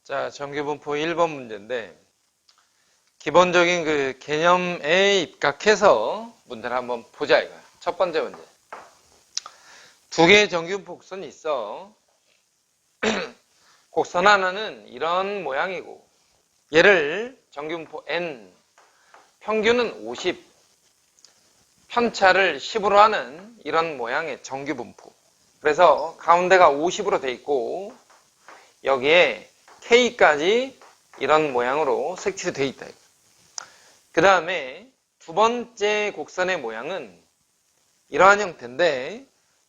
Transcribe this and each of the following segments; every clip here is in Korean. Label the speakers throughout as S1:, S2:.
S1: 자, 정규분포 1번 문제인데, 기본적인 그 개념에 입각해서 문제를 한번 보자, 이거야. 첫 번째 문제. 두 개의 정규분포 곡선이 있어. 곡선 하나는 이런 모양이고, 얘를 정규분포 n, 평균은 50, 편차를 10으로 하는 이런 모양의 정규분포. 그래서 가운데가 50으로 돼 있고, 여기에 K까지 이런 모양으로 색칠이 되어 있다. 그 다음에 두 번째 곡선의 모양은 이러한 형태인데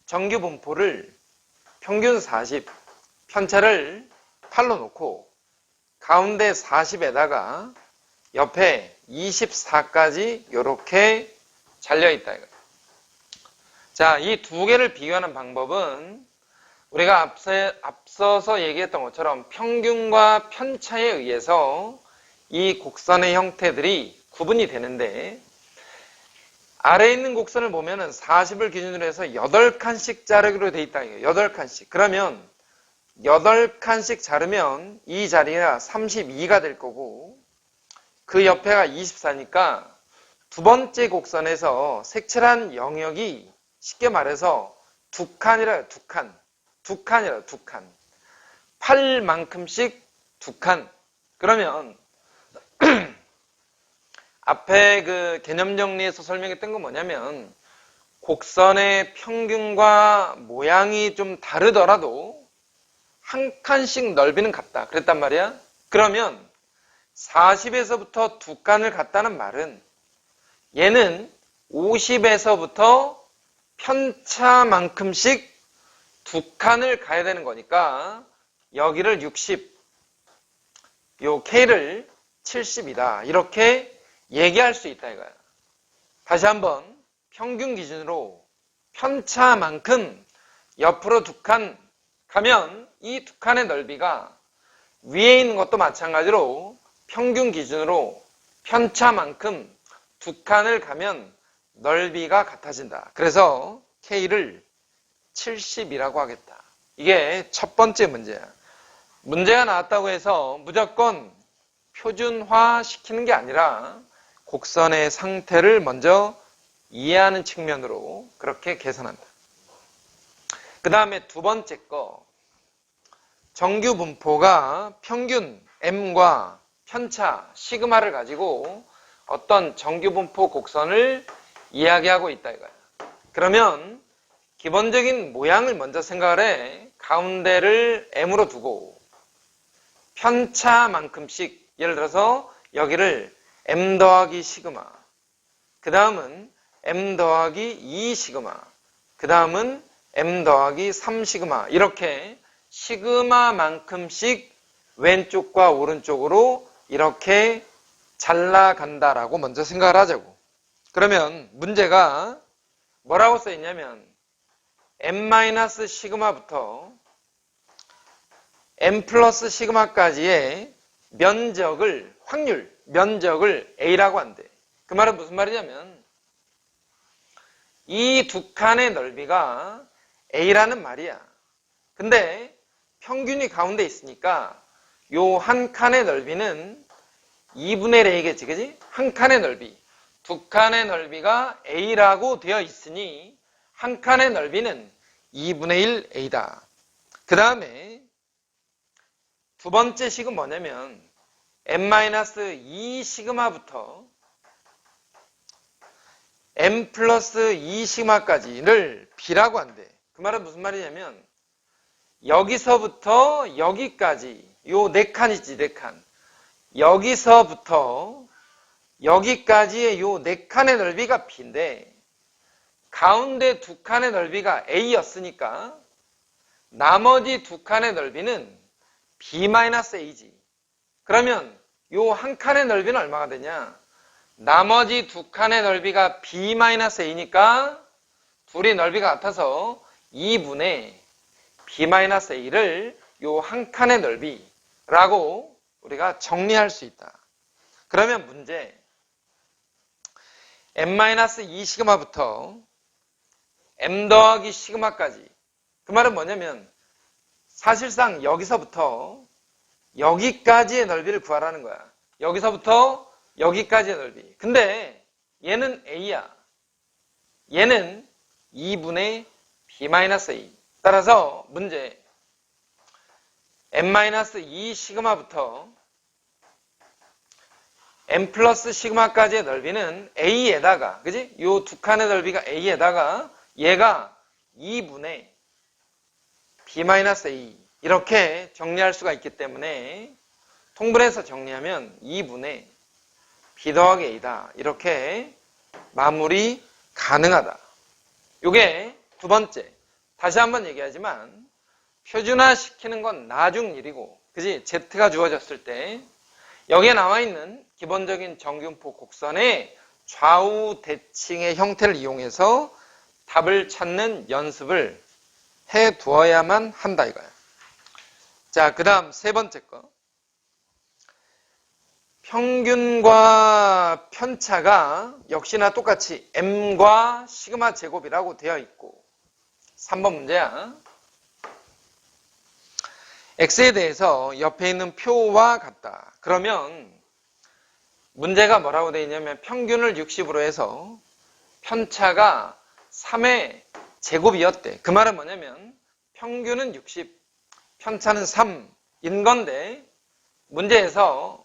S1: 정규분포를 평균 40, 편차를 8로 놓고 가운데 40에다가 옆에 24까지 이렇게 잘려있다. 자, 이 두 개를 비교하는 방법은 우리가 앞서서 얘기했던 것처럼 평균과 편차에 의해서 이 곡선의 형태들이 구분이 되는데, 아래에 있는 곡선을 보면은 40을 기준으로 해서 8칸씩 자르기로 돼 있다. 8칸씩. 그러면 8칸씩 자르면 이 자리가 32가 될 거고, 그 옆에가 24니까 두 번째 곡선에서 색칠한 영역이 쉽게 말해서 두 칸이라 두 칸. 두 칸이라 두 칸. 8만큼씩 두 칸. 그러면 앞에 그 개념 정리에서 설명했던 건 뭐냐면 곡선의 평균과 모양이 좀 다르더라도 한 칸씩 넓이는 같다. 그랬단 말이야. 그러면 40에서부터 두 칸을 갖다는 말은 얘는 50에서부터 편차만큼씩 두 칸을 가야 되는 거니까 여기를 60, 요 K를 70이다. 이렇게 얘기할 수 있다 이거야. 다시 한번 평균 기준으로 편차만큼 옆으로 두 칸 가면 이 두 칸의 넓이가 위에 있는 것도 마찬가지로 평균 기준으로 편차만큼 두 칸을 가면 넓이가 같아진다. 그래서 K를 70이라고 하겠다. 이게 첫 번째 문제야. 문제가 나왔다고 해서 무조건 표준화 시키는 게 아니라 곡선의 상태를 먼저 이해하는 측면으로 그렇게 계산한다. 그 다음에 두 번째 거, 정규분포가 평균 M과 편차 시그마를 가지고 어떤 정규분포 곡선을 이야기하고 있다 이거야. 그러면 기본적인 모양을 먼저 생각을 해. 가운데를 M으로 두고 편차만큼씩, 예를 들어서 여기를 M 더하기 시그마, 그 다음은 M 더하기 2 시그마, 그 다음은 M 더하기 3 시그마, 이렇게 시그마만큼씩 왼쪽과 오른쪽으로 이렇게 잘라간다라고 먼저 생각을 하자고. 그러면 문제가 뭐라고 써 있냐면 M- 시그마부터 M 플러스 시그마까지의 면적을, 확률, 면적을 A라고 한대. 그 말은 무슨 말이냐면 이 두 칸의 넓이가 A라는 말이야. 근데 평균이 가운데 있으니까 요 한 칸의 넓이는 2분의 1A겠지, 그지? 한 칸의 넓이. 두 칸의 넓이가 A라고 되어 있으니 한 칸의 넓이는 2분의 1A다. 그 다음에 두 번째 식은 뭐냐면 M-2 시그마부터 M 플러스 2 시그마까지를 B라고 한대. 그 말은 무슨 말이냐면 여기서부터 여기까지 요 네 칸이지, 네 칸. 여기서부터 여기까지의 요 네 칸의 넓이가 B인데 가운데 두 칸의 넓이가 A였으니까 나머지 두 칸의 넓이는 B-A지. 그러면 요 한 칸의 넓이는 얼마가 되냐? 나머지 두 칸의 넓이가 B-A니까 둘이 넓이가 같아서 2분의 B-A를 요 한 칸의 넓이라고 우리가 정리할 수 있다. 그러면 문제 M-2 시그마부터 M 더하기 시그마까지, 그 말은 뭐냐면 사실상 여기서부터 여기까지의 넓이를 구하라는 거야. 여기서부터 여기까지의 넓이. 근데 얘는 A야. 얘는 2분의 B-A. 따라서 문제 n-2 시그마부터 n 플러스 시그마까지의 넓이는 A에다가, 그지? 요 두 칸의 넓이가 A에다가 얘가 2분의 B-A. 이렇게 정리할 수가 있기 때문에 통분해서 정리하면 2분의 B 더하기 A다. 이렇게 마무리 가능하다. 요게 두 번째. 다시 한번 얘기하지만 표준화시키는 건 나중 일이고, 그지? Z가 주어졌을 때 여기에 나와 있는 기본적인 정균포 곡선의 좌우 대칭의 형태를 이용해서 답을 찾는 연습을 해 두어야만 한다 이거야. 자, 그 다음 세 번째 거. 평균과 편차가 역시나 똑같이 m과 시그마 제곱이라고 되어 있고 3번 문제야. x에 대해서 옆에 있는 표와 같다. 그러면 문제가 뭐라고 되어 있냐면 평균을 60으로 해서 편차가 3의 제곱이었대. 그 말은 뭐냐면 평균은 60, 편차는 3인 건데 문제에서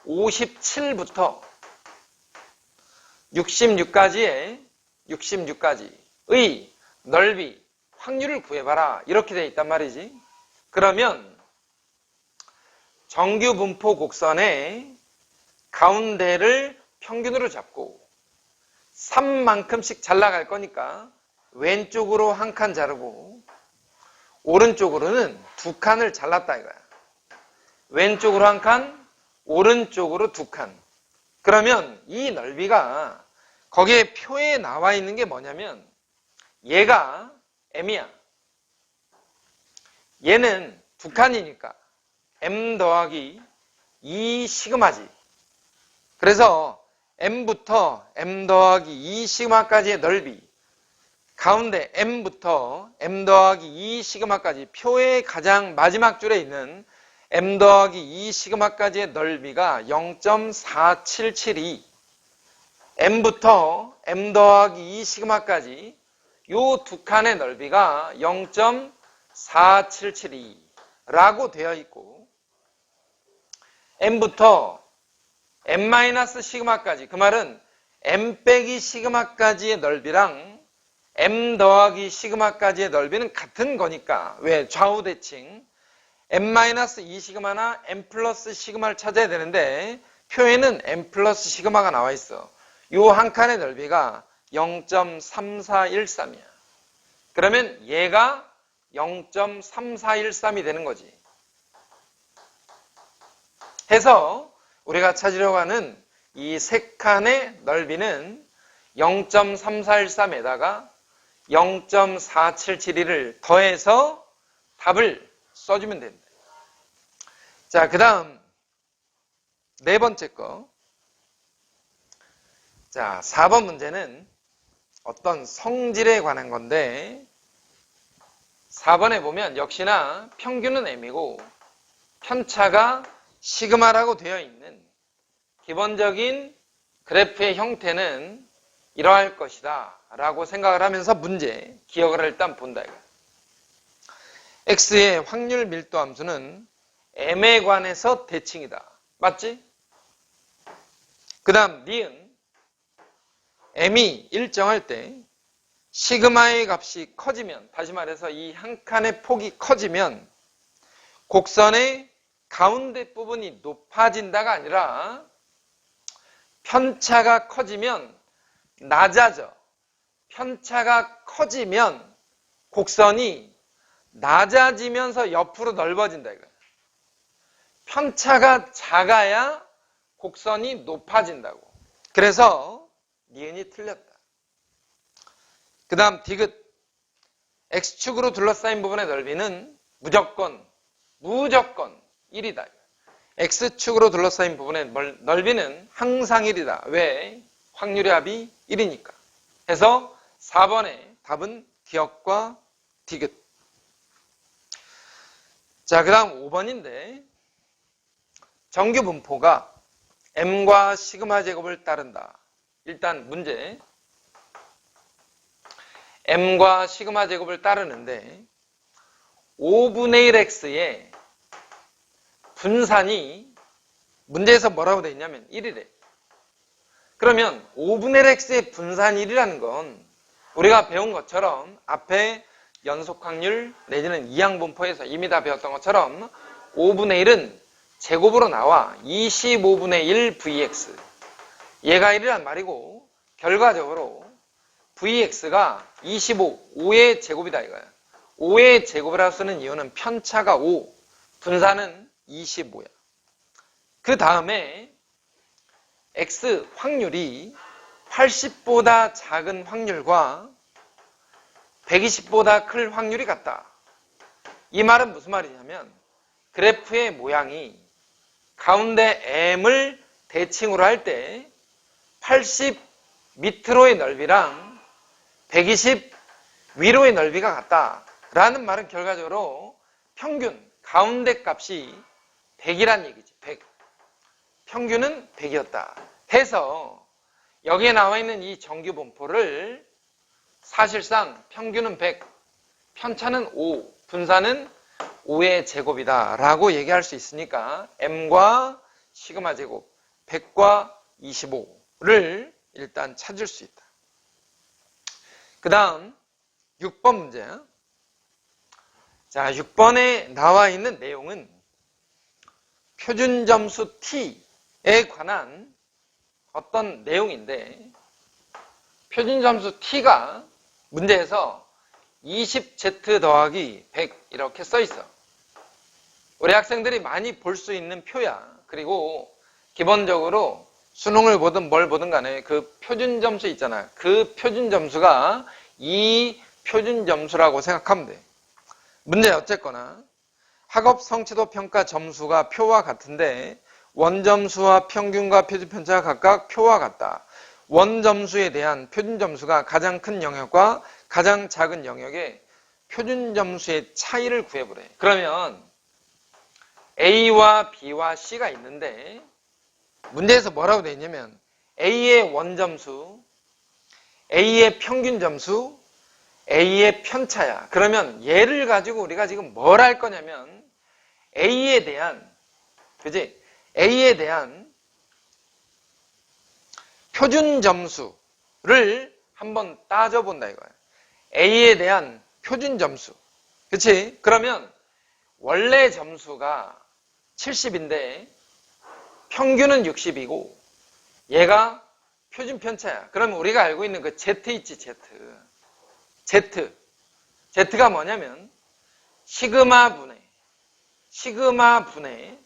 S1: 57부터 66까지의 넓이, 확률을 구해봐라. 이렇게 되어 있단 말이지. 그러면 정규 분포 곡선의 가운데를 평균으로 잡고 3만큼씩 잘라갈 거니까 왼쪽으로 한 칸 자르고 오른쪽으로는 두 칸을 잘랐다 이거야. 왼쪽으로 한 칸, 오른쪽으로 두 칸. 그러면 이 넓이가 거기에 표에 나와 있는 게 뭐냐면 얘가 m이야. 얘는 두 칸이니까 m 더하기 2 시그마지. 그래서 m부터 m 더하기 2 시그마까지의 넓이, 가운데 m부터 m 더하기 2 시그마까지 표의 가장 마지막 줄에 있는 m 더하기 2 시그마까지의 넓이가 0.4772. m부터 m 더하기 2 시그마까지 요 두 칸의 넓이가 0.4772라고 되어 있고 m부터 m- 시그마까지, 그 말은 m 빼기 시그마까지의 넓이랑 m 더하기 시그마까지의 넓이는 같은 거니까. 왜? 좌우 대칭 m-2 시그마나 m 플러스 시그마를 찾아야 되는데 표에는 m 플러스 시그마가 나와 있어. 요 한 칸의 넓이가 0.3413이야. 그러면 얘가 0.3413이 되는 거지. 해서 우리가 찾으려고 하는 이 세 칸의 넓이는 0.3413에다가 0.4772를 더해서 답을 써주면 된다. 자, 그 다음 네 번째 거. 자, 4번 문제는 어떤 성질에 관한 건데 4번에 보면 역시나 평균은 m이고 편차가 시그마라고 되어 있는 기본적인 그래프의 형태는 이러할 것이다 라고 생각을 하면서 문제 기억을 일단 본다. x의 확률 밀도 함수는 m에 관해서 대칭이다. 맞지? 그 다음 니은 m이 일정할 때 시그마의 값이 커지면, 다시 말해서 이 한 칸의 폭이 커지면 곡선의 가운데 부분이 높아진다가 아니라 편차가 커지면 낮아져. 편차가 커지면 곡선이 낮아지면서 옆으로 넓어진다 이거야. 편차가 작아야 곡선이 높아진다고. 그래서 니은이 틀렸다. 그 다음 디귿. X축으로 둘러싸인 부분의 넓이는 무조건 1이다. X축으로 둘러싸인 부분의 넓이는 항상 1이다. 왜? 확률의 합이 1이니까. 해서 4번의 답은 기억과 디귿. 자, 그 다음 5번인데 정규 분포가 m과 시그마 제곱을 따른다. 일단 문제 m과 시그마 제곱을 따르는데 5분의 1x의 분산이 문제에서 뭐라고 되어 있냐면 1이래. 그러면 5분의 1x의 분산 1이라는 건 우리가 배운 것처럼 앞에 연속 확률 내지는 이항분포에서 이미 다 배웠던 것처럼 5분의 1은 제곱으로 나와 25분의 1 vx. 얘가 1이란 말이고 결과적으로 vx가 25, 5의 제곱이다 이거야. 5의 제곱이라고 쓰는 이유는 편차가 5, 분산은 25야. 그 다음에 x 확률이 80보다 작은 확률과 120보다 클 확률이 같다. 이 말은 무슨 말이냐면 그래프의 모양이 가운데 m을 대칭으로 할 때 80 밑으로의 넓이랑 120 위로의 넓이가 같다. 라는 말은 결과적으로 평균 가운데 값이 100이란 얘기지. 100. 평균은 100이었다. 해서 여기에 나와 있는 이 정규 분포를 사실상 평균은 100, 편차는 5, 분산은 5의 제곱이다 라고 얘기할 수 있으니까 m과 시그마 제곱 100과 25를 일단 찾을 수 있다. 그 다음 6번 문제. 자, 6번에 나와 있는 내용은 표준점수 t에 관한 어떤 내용인데 표준점수 t가 문제에서 20z 더하기 100 이렇게 써 있어. 우리 학생들이 많이 볼 수 있는 표야. 그리고 기본적으로 수능을 보든 뭘 보든 간에 그 표준점수 있잖아. 그 표준점수가 이 표준점수라고 생각하면 돼. 문제 어쨌거나 학업 성취도 평가 점수가 표와 같은데 원점수와 평균과 표준편차가 각각 표와 같다. 원점수에 대한 표준점수가 가장 큰 영역과 가장 작은 영역의 표준점수의 차이를 구해보래. 그러면 A와 B와 C가 있는데 문제에서 뭐라고 되어 있냐면 A의 원점수, A의 평균점수, A의 편차야. 그러면 얘를 가지고 우리가 지금 뭘 할 거냐면 A에 대한, 그지? A에 대한 표준점수를 한번 따져본다 이거야. A에 대한 표준점수. 그치? 그러면 원래 점수가 70인데 평균은 60이고 얘가 표준편차야. 그러면 우리가 알고 있는 그 Z 있지, Z. Z가 뭐냐면 시그마 분의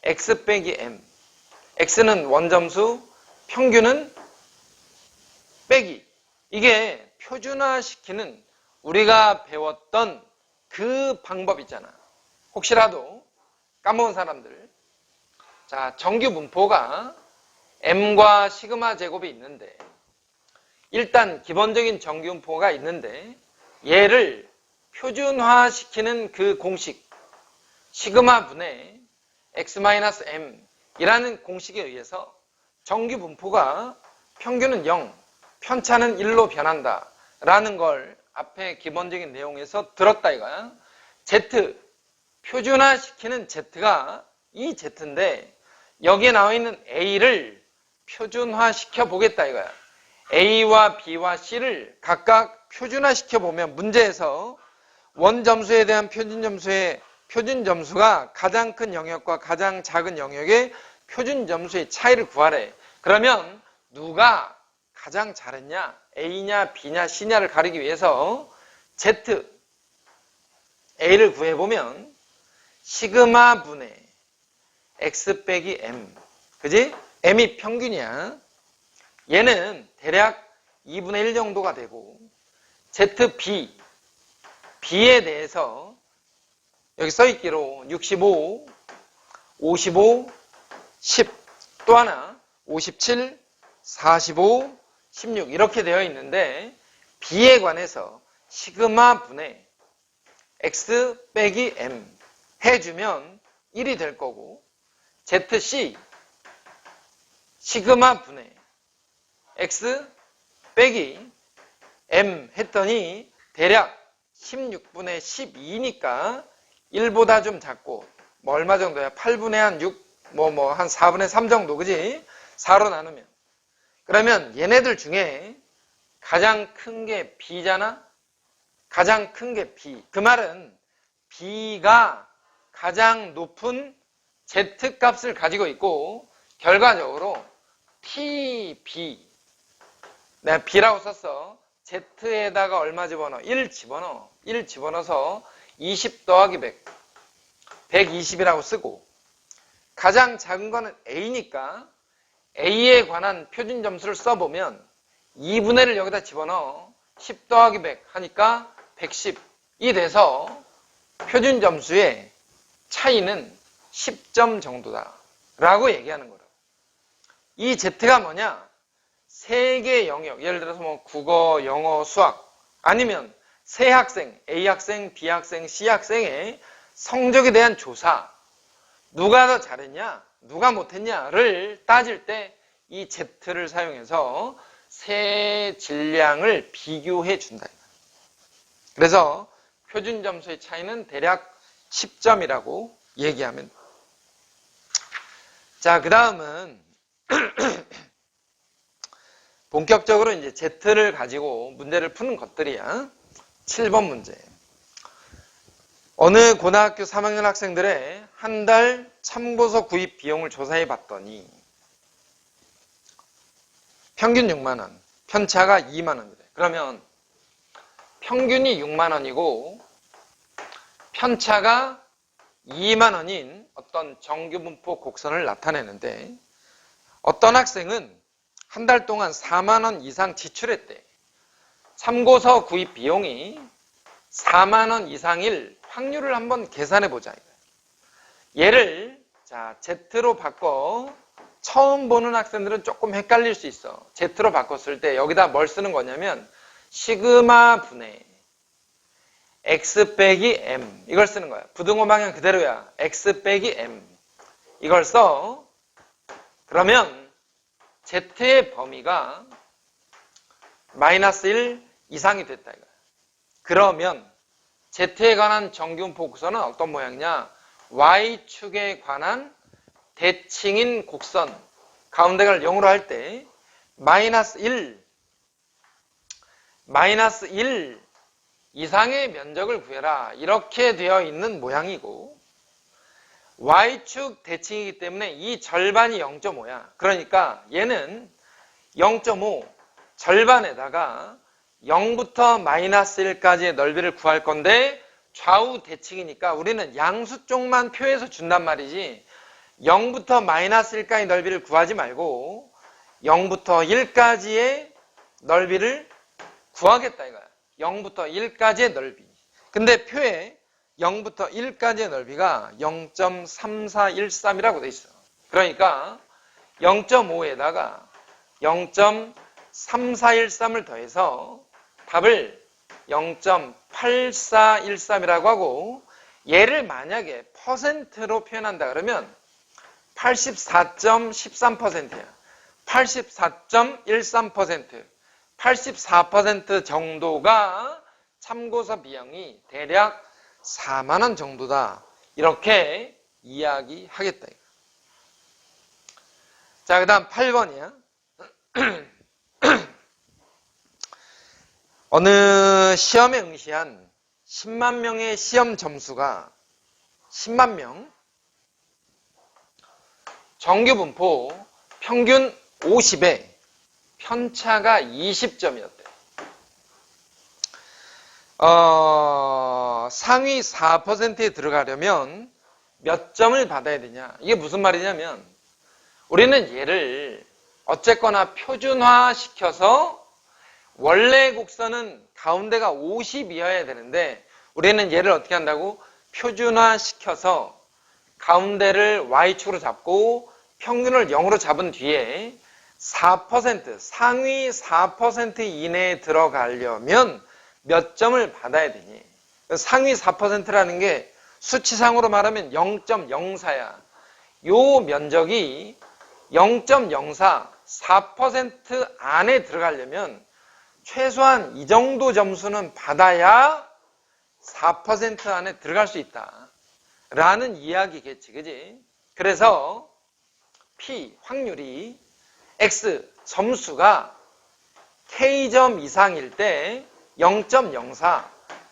S1: X 빼기 M. X는 원점수, 평균은 빼기. 이게 표준화시키는 우리가 배웠던 그 방법 있잖아. 혹시라도 까먹은 사람들. 자, 정규 분포가 M과 시그마 제곱이 있는데 일단 기본적인 정규 분포가 있는데 얘를 표준화시키는 그 공식 시그마 분의 x-m 이라는 공식에 의해서 정규 분포가 평균은 0, 편차는 1로 변한다 라는 걸 앞에 기본적인 내용에서 들었다 이거야. Z, 표준화시키는 Z가 이 Z인데 여기에 나와 있는 A를 표준화시켜 보겠다 이거야. A와 B와 C를 각각 표준화시켜 보면 문제에서 원점수에 대한 표준점수의 표준점수가 가장 큰 영역과 가장 작은 영역의 표준점수의 차이를 구하래. 그러면 누가 가장 잘했냐? A냐, B냐, C냐를 가리기 위해서 Z, A를 구해보면 시그마 분의 X 빼기 M. 그지? M이 평균이야. 얘는 대략 2분의 1 정도가 되고 ZB, B에 대해서 여기 써있기로 65, 55, 10, 또 하나 57, 45, 16 이렇게 되어 있는데 B에 관해서 시그마 분의 X 빼기 M 해주면 1이 될 거고, ZC 시그마 분의 X 빼기 M 했더니 대략 16분의 12니까 1보다 좀 작고, 뭐 얼마 정도야? 8분의 한 6, 한 4분의 3 정도, 그지? 4로 나누면. 그러면 얘네들 중에 가장 큰 게 B잖아? 가장 큰 게 B. 그 말은 B가 가장 높은 Z 값을 가지고 있고, 결과적으로 TB, 내가 B라고 썼어. Z에다가 얼마 집어넣어? 1 집어넣어. 1 집어넣어서 20 더하기 100, 120이라고 쓰고, 가장 작은 거는 A니까 A에 관한 표준 점수를 써보면 2분의 1을 여기다 집어넣어. 10 더하기 100 하니까 110이 돼서 표준 점수의 차이는 10점 정도다 라고 얘기하는 거라. 이 Z가 뭐냐? 세 개의 영역, 예를 들어서 뭐 국어, 영어, 수학, 아니면 세 학생, A 학생, B 학생, C 학생의 성적에 대한 조사, 누가 더 잘했냐, 누가 못했냐를 따질 때 이 Z를 사용해서 세 질량을 비교해 준다. 그래서 표준 점수의 차이는 대략 10점이라고 얘기하면. 자, 그 다음은 본격적으로 이제 Z를 가지고 문제를 푸는 것들이야. 7번 문제. 어느 고등학교 3학년 학생들의 한 달 참고서 구입 비용을 조사해 봤더니 평균 6만 원, 편차가 2만 원. 그러면 평균이 6만 원이고 편차가 2만 원인 어떤 정규분포 곡선을 나타내는데, 어떤 학생은 한 달 동안 4만 원 이상 지출했대. 참고서 구입 비용이 4만 원 이상일 확률을 한번 계산해 보자. 얘를 자 Z로 바꿔. 처음 보는 학생들은 조금 헷갈릴 수 있어. Z로 바꿨을 때 여기다 뭘 쓰는 거냐면 시그마 분의 X 빼기 M, 이걸 쓰는 거야. 부등호 방향 그대로야. X 빼기 M 이걸 써. 그러면 Z의 범위가 마이너스 1 이상이 됐다 이거야. 그러면 Z에 관한 정규분포 곡선은 어떤 모양이냐? Y축에 관한 대칭인 곡선, 가운데를 0으로 할 때 마이너스 1 이상의 면적을 구해라, 이렇게 되어 있는 모양이고, Y축 대칭이기 때문에 이 절반이 0.5야. 그러니까 얘는 0.5 절반에다가 0부터 마이너스 1까지의 넓이를 구할 건데, 좌우 대칭이니까 우리는 양수 쪽만 표해서 준단 말이지 0부터 마이너스 1까지 넓이를 구하지 말고 0부터 1까지의 넓이를 구하겠다 이거야. 0부터 1까지의 넓이. 근데 표에 0부터 1까지의 넓이가 0.3413이라고 돼 있어. 그러니까 0.5에다가 0.3413을 더해서 답을 0.8413이라고 하고, 얘를 만약에 퍼센트로 표현한다 그러면 84.13%야. 84.13%, 84% 정도가 참고서 비용이 대략 4만 원 정도다. 이렇게 이야기하겠다. 자, 그 다음 8번이야. 어느 시험에 응시한 10만 명의 시험 점수가 10만 명, 정규분포 평균 50에 편차가 20점이었대. 상위 4%에 들어가려면 몇 점을 받아야 되냐? 이게 무슨 말이냐면, 우리는 얘를 어쨌거나 표준화 시켜서 원래 곡선은 가운데가 50이어야 되는데, 우리는 얘를 어떻게 한다고? 표준화 시켜서 가운데를 Y축으로 잡고 평균을 0으로 잡은 뒤에 4%, 상위 4% 이내에 들어가려면 몇 점을 받아야 되니? 상위 4%라는 게 수치상으로 말하면 0.04야. 요 면적이 0.04, 4% 안에 들어가려면 최소한 이 정도 점수는 받아야 4% 안에 들어갈 수 있다. 라는 이야기겠지, 그지? 그래서 P, 확률이 X, 점수가 K점 이상일 때 0.04,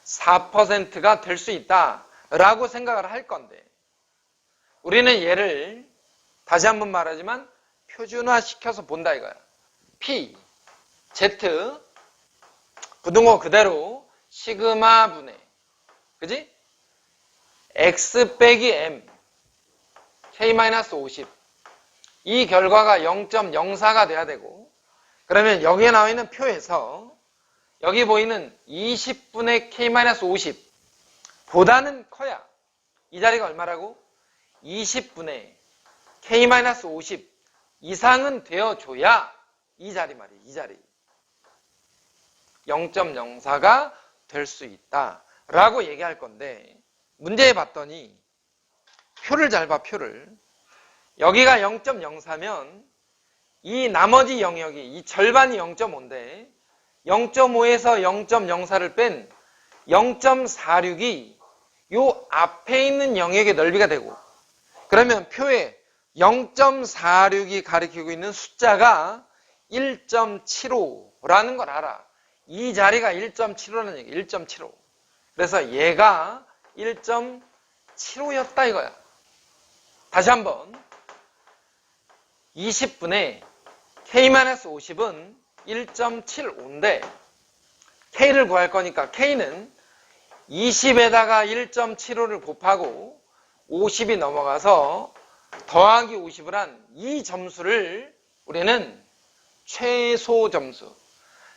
S1: 4%가 될 수 있다. 라고 생각을 할 건데, 우리는 얘를 다시 한번 말하지만 표준화 시켜서 본다 이거야. P, Z, 부등호 그대로 시그마 분의, 그지? X 빼기 M, K-50. 이 결과가 0.04가 돼야 되고, 그러면 여기에 나와 있는 표에서 여기 보이는 20분의 K-50 보다는 커야. 이 자리가 얼마라고? 20분의 K-50 이상은 되어줘야 이 자리 말이야. 이 자리. 0.04가 될 수 있다. 라고 얘기할 건데, 문제에 봤더니 표를 잘 봐, 표를. 여기가 0.04면 이 나머지 영역이, 이 절반이 0.5인데 0.5에서 0.04를 뺀 0.46이 요 앞에 있는 영역의 넓이가 되고, 그러면 표에 0.46이 가리키고 있는 숫자가 1.75라는 걸 알아. 이 자리가 1.75라는 얘기, 1.75. 그래서 얘가 1.75였다 이거야. 다시 한번. 20분의 K-50은 1.75인데 K를 구할 거니까 K는 20에다가 1.75를 곱하고 50이 넘어가서 더하기 50을 한 이 점수를 우리는 최소 점수,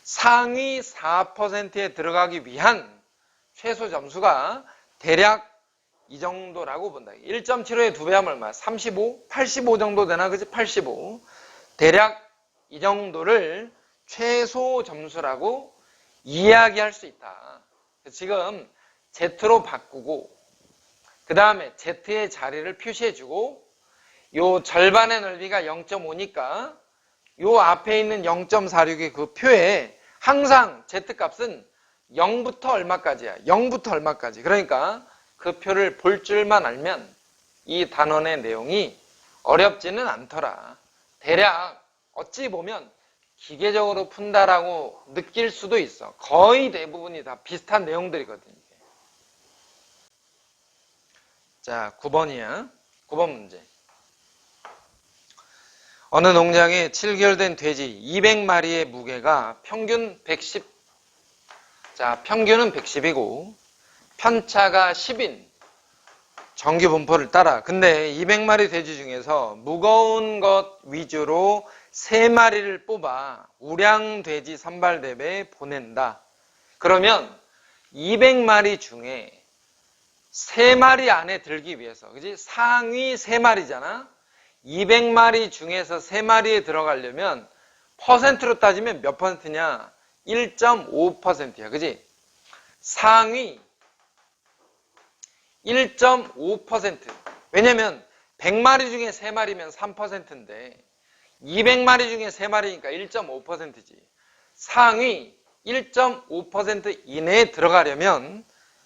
S1: 상위 4%에 들어가기 위한 최소 점수가 대략 이 정도라고 본다. 1.75에 2배 하면 얼마야? 35? 85 정도 되나? 그치? 85. 대략 이 정도를 최소 점수라고 이야기할 수 있다. 지금 Z로 바꾸고, 그 다음에 Z의 자리를 표시해주고, 요 절반의 넓이가 0.5니까 요 앞에 있는 0.46의 그 표에 항상 Z값은 0부터 얼마까지야? 0부터 얼마까지. 그러니까 그 표를 볼 줄만 알면 이 단원의 내용이 어렵지는 않더라. 대략 어찌 보면 기계적으로 푼다라고 느낄 수도 있어. 거의 대부분이 다 비슷한 내용들이거든요. 자, 9번이야. 9번 문제. 어느 농장에 7개월 된 돼지 200마리의 무게가 평균 110, 자, 평균은 110이고 편차가 10인 정규 분포를 따라. 근데 200마리 돼지 중에서 무거운 것 위주로 3마리를 뽑아 우량 돼지 선발대회에 보낸다. 그러면 200마리 중에 3마리 안에 들기 위해서, 그지? 상위 3마리잖아? 200마리 중에서 3마리에 들어가려면 퍼센트로 따지면 몇 퍼센트냐? 1.5%야. 그지? 상위 1.5%. 왜냐면 100마리 중에 3마리면 3%인데 200마리 중에 3마리니까 1.5%지. 상위 1.5% 이내에 들어가려면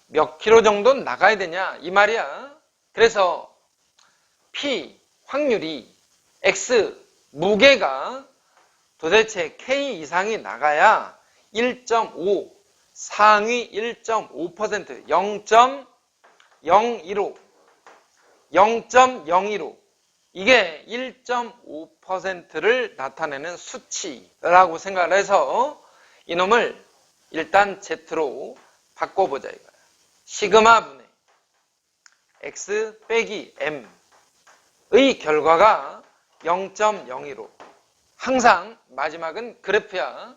S1: 몇 킬로 정도는 나가야 되냐 이 말이야. 그래서 P, 확률이, X, 무게가 도대체 K 이상이 나가야 1.5, 상위 1.5%, 0.015, 0.015 이게 1.5%를 나타내는 수치라고 생각을 해서 이놈을 일단 Z로 바꿔보자 이거야. 시그마 분의 X 빼기 M의 결과가 0.015. 항상 마지막은 그래프야.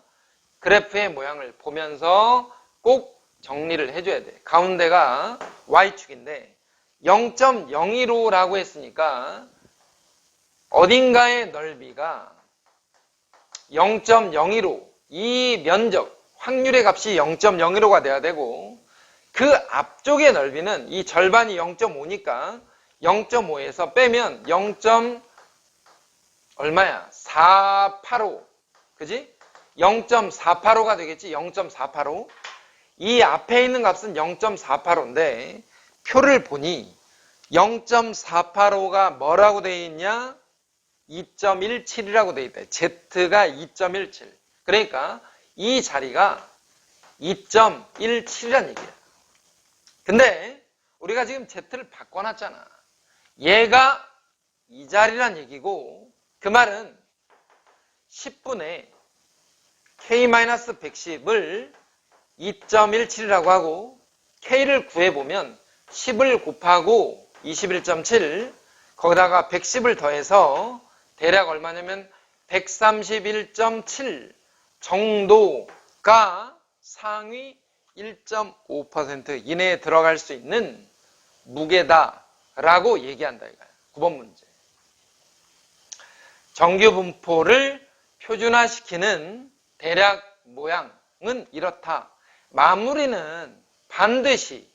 S1: 그래프의 모양을 보면서 꼭 정리를 해줘야 돼. 가운데가 Y축인데 0.015라고 했으니까 어딘가의 넓이가 0.015, 이 면적, 확률의 값이 0.015가 돼야 되고 그 앞쪽의 넓이는 이 절반이 0.5니까 0.5에서 빼면 0. 얼마야? 485. 그지? 0.485가 되겠지? 0.485. 이 앞에 있는 값은 0.485인데 표를 보니 0.485가 뭐라고 되어 있냐? 2.17이라고 되어 있다. Z가 2.17. 그러니까 이 자리가 2.17이란 얘기야. 근데 우리가 지금 Z를 바꿔놨잖아. 얘가 이 자리란 얘기고 그 말은 10분의 K-110을 2.17이라고 하고 K를 구해보면 10을 곱하고 21.7 거기다가 110을 더해서 대략 얼마냐면 131.7 정도가 상위 1.5% 이내에 들어갈 수 있는 무게다라고 얘기한다 이거야. 9번 문제. 정규 분포를 표준화시키는 대략 모양은 이렇다. 마무리는 반드시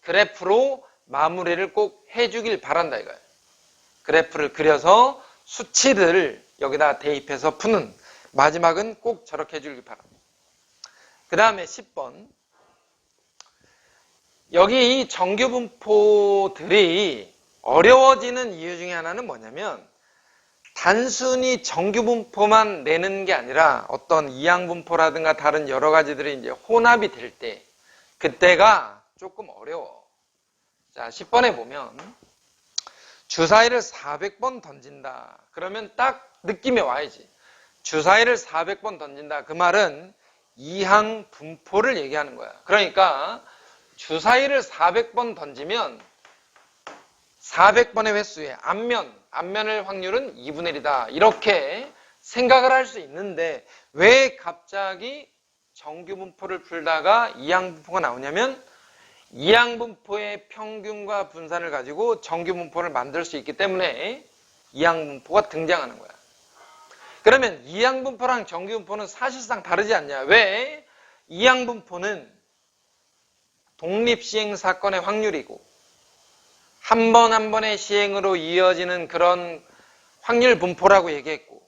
S1: 그래프로 마무리를 꼭 해주길 바란다 이거야. 그래프를 그려서 수치들을 여기다 대입해서 푸는 마지막은 꼭 저렇게 해주길 바랍니다. 그 다음에 10번. 여기 이 정규 분포들이 어려워지는 이유 중에 하나는 뭐냐면 단순히 정규 분포만 내는 게 아니라 어떤 이항 분포라든가 다른 여러 가지들이 이제 혼합이 될 때 그때가 조금 어려워. 자, 10번에 보면 주사위를 400번 던진다. 그러면 딱 느낌이 와야지. 주사위를 400번 던진다. 그 말은 이항 분포를 얘기하는 거야. 그러니까 주사위를 400번 던지면 400번의 횟수에 앞면을 확률은 2분의 1이다. 이렇게 생각을 할 수 있는데 왜 갑자기 정규 분포를 풀다가 이항 분포가 나오냐면 이항 분포의 평균과 분산을 가지고 정규 분포를 만들 수 있기 때문에 이항 분포가 등장하는 거야. 그러면 이항 분포랑 정규 분포는 사실상 다르지 않냐? 왜? 이항 분포는 독립시행 사건의 확률이고 한 번 한 번의 시행으로 이어지는 그런 확률 분포라고 얘기했고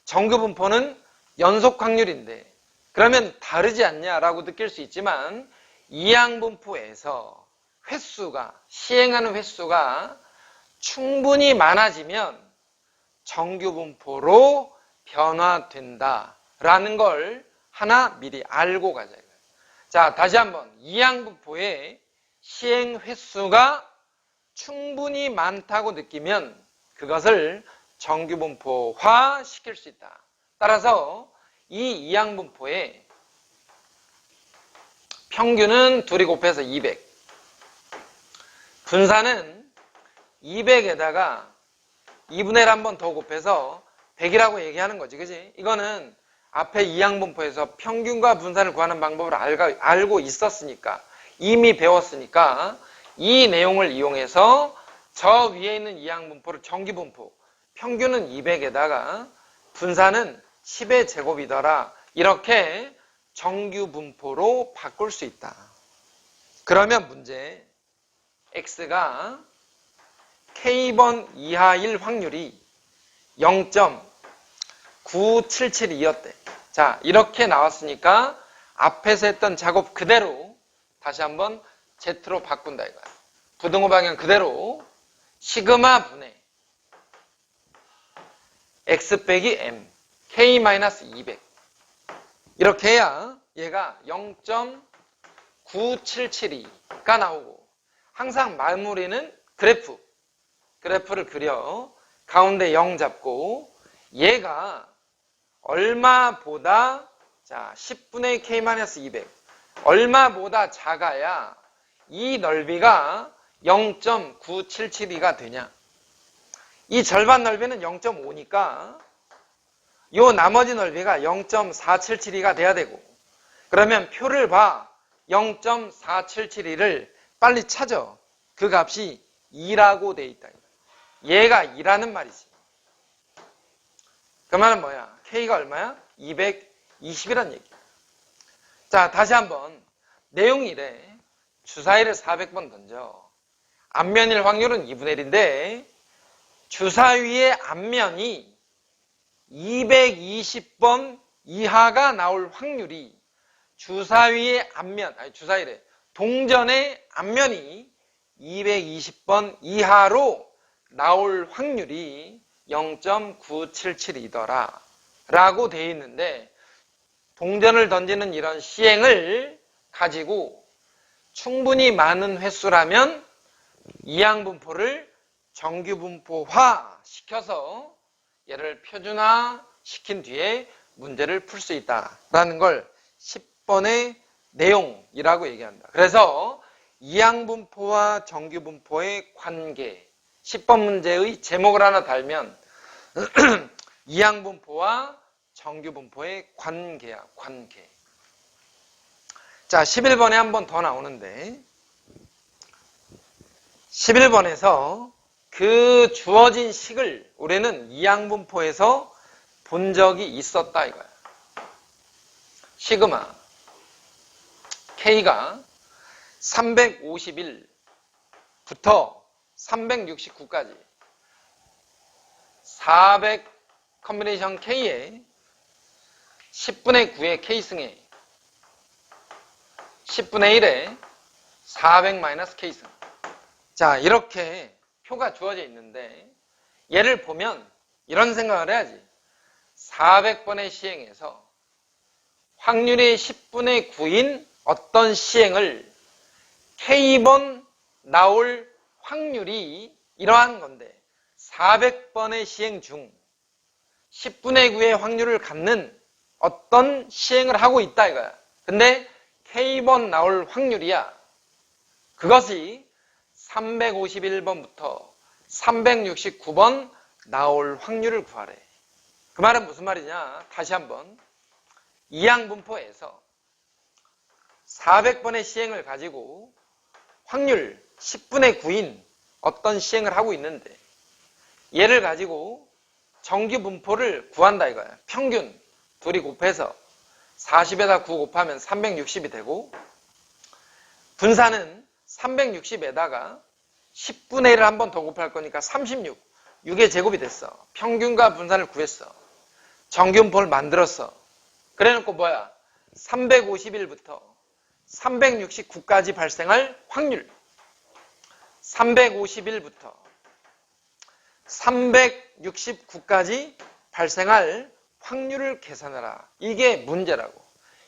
S1: 정규 분포는 연속 확률인데 그러면 다르지 않냐라고 느낄 수 있지만 이항 분포에서 시행하는 횟수가 충분히 많아지면 정규 분포로 변화된다라는 걸 하나 미리 알고 가자. 자, 다시 한번 이항 분포의 시행 횟수가 충분히 많다고 느끼면 그것을 정규 분포화 시킬 수 있다. 따라서 이 이항 분포의 평균은 둘이 곱해서 200. 분산은 200에다가 2분의 1 한 번 더 곱해서 100이라고 얘기하는 거지. 그지? 이거는 앞에 이항 분포에서 평균과 분산을 구하는 방법을 알고 있었으니까 이미 배웠으니까 이 내용을 이용해서 저 위에 있는 이항 분포를 정규 분포 평균은 200에다가 분산은 10의 제곱이더라. 이렇게 정규 분포로 바꿀 수 있다. 그러면 문제 X가 K번 이하일 확률이 0.9772였대. 자, 이렇게 나왔으니까 앞에서 했던 작업 그대로 다시 한번 Z로 바꾼다 이거야. 부등호 방향 그대로 시그마 분의 X 빼기 M K-200 이렇게 해야 얘가 0.9772가 나오고 항상 마무리는 그래프를 그려 가운데 0 잡고 얘가 얼마보다 자 10분의 K-200 얼마보다 작아야 이 넓이가 0.9772가 되냐. 이 절반 넓이는 0.5니까 요 나머지 넓이가 0.4772가 돼야 되고 그러면 표를 봐. 0.4772를 빨리 찾아. 그 값이 2라고 돼 있다. 얘가 2라는 말이지. 그 말은 뭐야? K가 얼마야? 220이란 얘기야. 자, 다시 한번 내용이래. 주사위를 400번 던져. 앞면일 확률은 2분의 1인데 주사위의 앞면이 220번 이하가 나올 확률이 주사위의 앞면, 아니 주사위래. 동전의 앞면이 220번 이하로 나올 확률이 0.977이더라 라고 되어 있는데 동전을 던지는 이런 시행을 가지고 충분히 많은 횟수라면 이항분포를 정규분포화 시켜서 얘를 표준화 시킨 뒤에 문제를 풀 수 있다라는 걸 10번의 내용이라고 얘기한다. 그래서 이항분포와 정규분포의 관계 10번 문제의 제목을 하나 달면 이항분포와 정규분포의 관계야, 관계. 자, 11번에 한 번 더 나오는데 11번에서 그 주어진 식을 우리는 이항분포에서 본 적이 있었다 이거야. 시그마 K가 351부터 369까지 400 컨비네이션 K에 10분의 9의 K승에 10분의 1에 400 마이너스 K승. 자, 이렇게 표가 주어져 있는데 얘를 보면 이런 생각을 해야지. 400번의 시행에서 확률이 10분의 9인 어떤 시행을 K번 나올 확률이 이러한 건데 400번의 시행 중 10분의 9의 확률을 갖는 어떤 시행을 하고 있다 이거야. 근데 K번 나올 확률이야. 그것이 351번부터 369번 나올 확률을 구하래. 그 말은 무슨 말이냐? 다시 한번. 이항분포에서 400번의 시행을 가지고 확률 10분의 9인 어떤 시행을 하고 있는데 얘를 가지고 정규분포를 구한다 이거야. 평균 둘이 곱해서 40에다 9 곱하면 360이 되고 분산은 360에다가 10분의 1을 한 번 더 곱할 거니까 36. 6의 제곱이 됐어. 평균과 분산을 구했어. 정규분포를 만들었어. 그래놓고 뭐야? 351부터 369까지 발생할 확률. 351부터 369까지 발생할 확률을 계산하라. 이게 문제라고.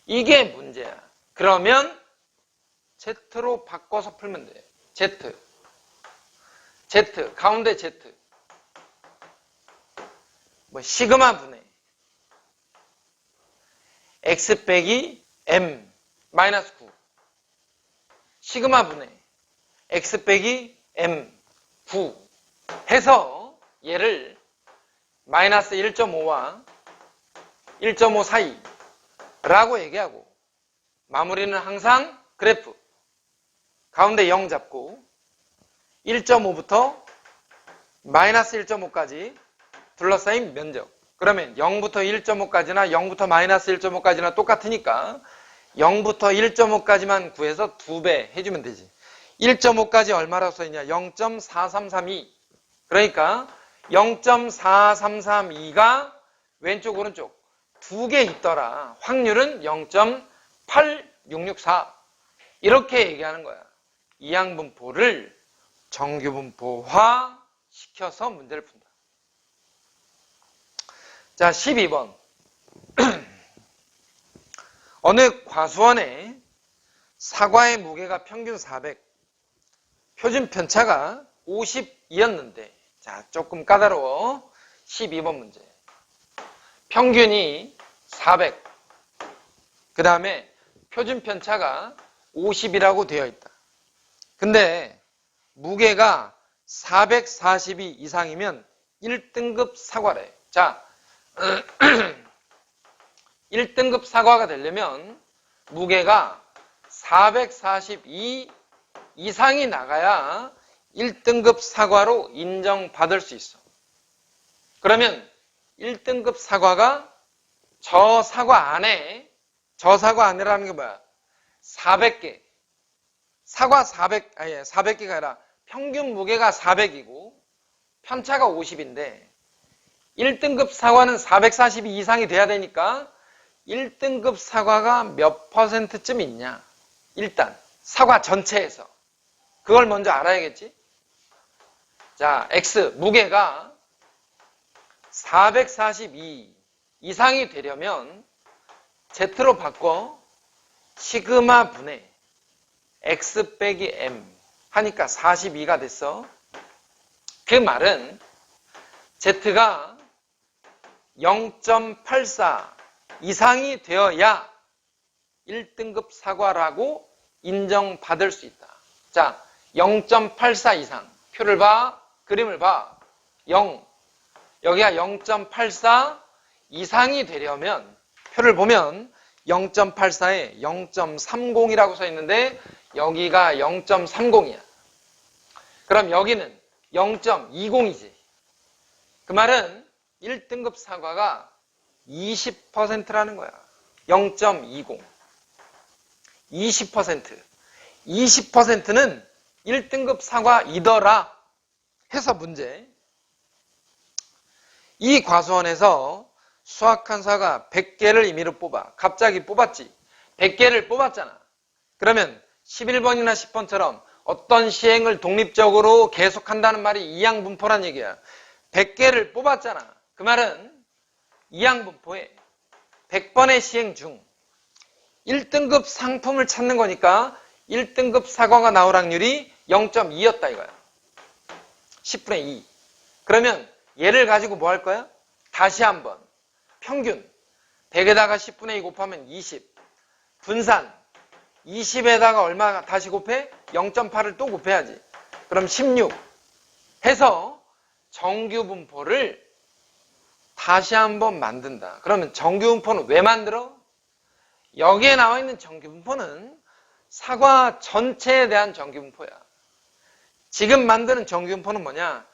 S1: 이게 문제야. 그러면 Z로 바꿔서 풀면 돼. Z. 가운데 Z. 시그마 분의 X 빼기 M 마이너스 9. 시그마 분의 X 빼기 M 9 해서 얘를 마이너스 1.5와 1.5 사이라고 얘기하고 마무리는 항상 그래프 가운데 0 잡고 1.5부터 마이너스 1.5까지 둘러싸인 면적. 그러면 0부터 1.5까지나 0부터 마이너스 1.5까지나 똑같으니까 0부터 1.5까지만 구해서 2배 해주면 되지. 1.5까지 얼마라고 써있냐? 0.4332. 그러니까 0.4332가 왼쪽 오른쪽 두 개 있더라. 확률은 0.8664. 이렇게 얘기하는 거야. 이항분포를 정규분포화 시켜서 문제를 푼다. 자, 12번. 어느 과수원에 사과의 무게가 평균 400, 표준 편차가 50이었는데, 자, 조금 까다로워. 12번 문제. 평균이 400, 그 다음에 표준 편차가 50이라고 되어 있다. 근데 무게가 442 이상이면 1등급 사과래. 자, 1등급 사과가 되려면 무게가 442 이상이 나가야 1등급 사과로 인정받을 수 있어. 그러면 1등급 사과가 저 사과 안에라는 게 뭐야? 400개. 사과 400개가 아니라 평균 무게가 400이고 편차가 50인데 1등급 사과는 442 이상이 돼야 되니까 1등급 사과가 몇 %쯤 있냐? 일단 사과 전체에서 그걸 먼저 알아야겠지? 자, X 무게가 442 이상이 되려면 Z로 바꿔 시그마 분의 X 빼기 M 하니까 42가 됐어. 그 말은 Z가 0.84 이상이 되어야 1등급 사과라고 인정받을 수 있다. 자, 0.84 이상. 표를 봐. 그림을 봐. 0. 여기가 0.84 이상이 되려면 표를 보면 0.84에 0.30이라고 써 있는데 여기가 0.30이야. 그럼 여기는 0.20이지. 그 말은 1등급 사과가 20%라는 거야. 0.20. 20%. 20%는 1등급 사과이더라 해서 문제. 이 과수원에서 수확한 사과 100개를 임의로 뽑아. 갑자기 뽑았지. 100개를 뽑았잖아. 그러면 11번이나 10번처럼 어떤 시행을 독립적으로 계속한다는 말이 이항분포란 얘기야. 100개를 뽑았잖아. 그 말은 이항분포에 100번의 시행 중 1등급 상품을 찾는 거니까 1등급 사과가 나올 확률이 0.2였다 이거야. 10분의 2. 그러면 얘를 가지고 뭐 할 거야? 다시 한번 평균 100에다가 10분의 2 곱하면 20. 분산 20에다가 얼마 다시 곱해? 0.8을 또 곱해야지. 그럼 16 해서 정규분포를 다시 한번 만든다. 그러면 정규분포는 왜 만들어? 여기에 나와 있는 정규분포는 사과 전체에 대한 정규분포야. 지금 만드는 정규분포는 뭐냐?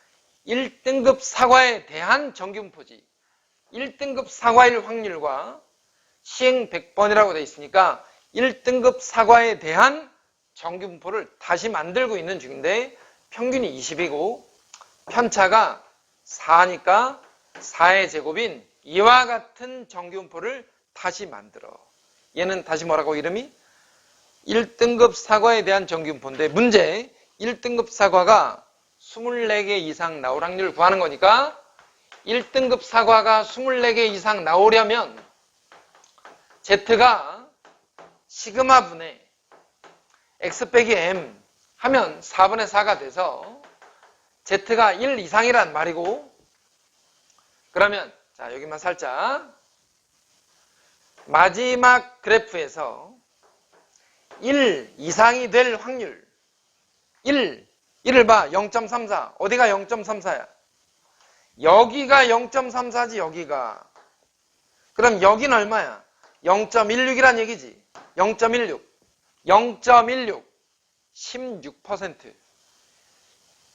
S1: 1등급 사과에 대한 정규분포지. 1등급 사과일 확률과 시행 100번이라고 되어 있으니까 1등급 사과에 대한 정규분포를 다시 만들고 있는 중인데 평균이 20이고 편차가 4니까 4의 제곱인 이와 같은 정규분포를 다시 만들어. 얘는 다시 뭐라고 이름이? 1등급 사과에 대한 정규분포인데 문제 1등급 사과가 24개 이상 나올 확률을 구하는 거니까 1등급 사과가 24개 이상 나오려면 Z가 시그마 분의 X 빼기 M 하면 4분의 4가 돼서 Z가 1 이상이란 말이고 그러면 자 여기만 살짝 마지막 그래프에서 1 이상이 될 확률 1을 봐 0.34 어디가 0.34야 여기가 0.34지 여기가 그럼 여기는 얼마야 0.16이란 얘기지 0.16 16%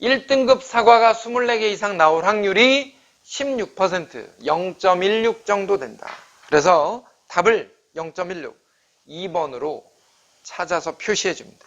S1: 1등급 사과가 24개 이상 나올 확률이 16% 0.16 정도 된다 그래서 답을 0.16 2번으로 찾아서 표시해 줍니다.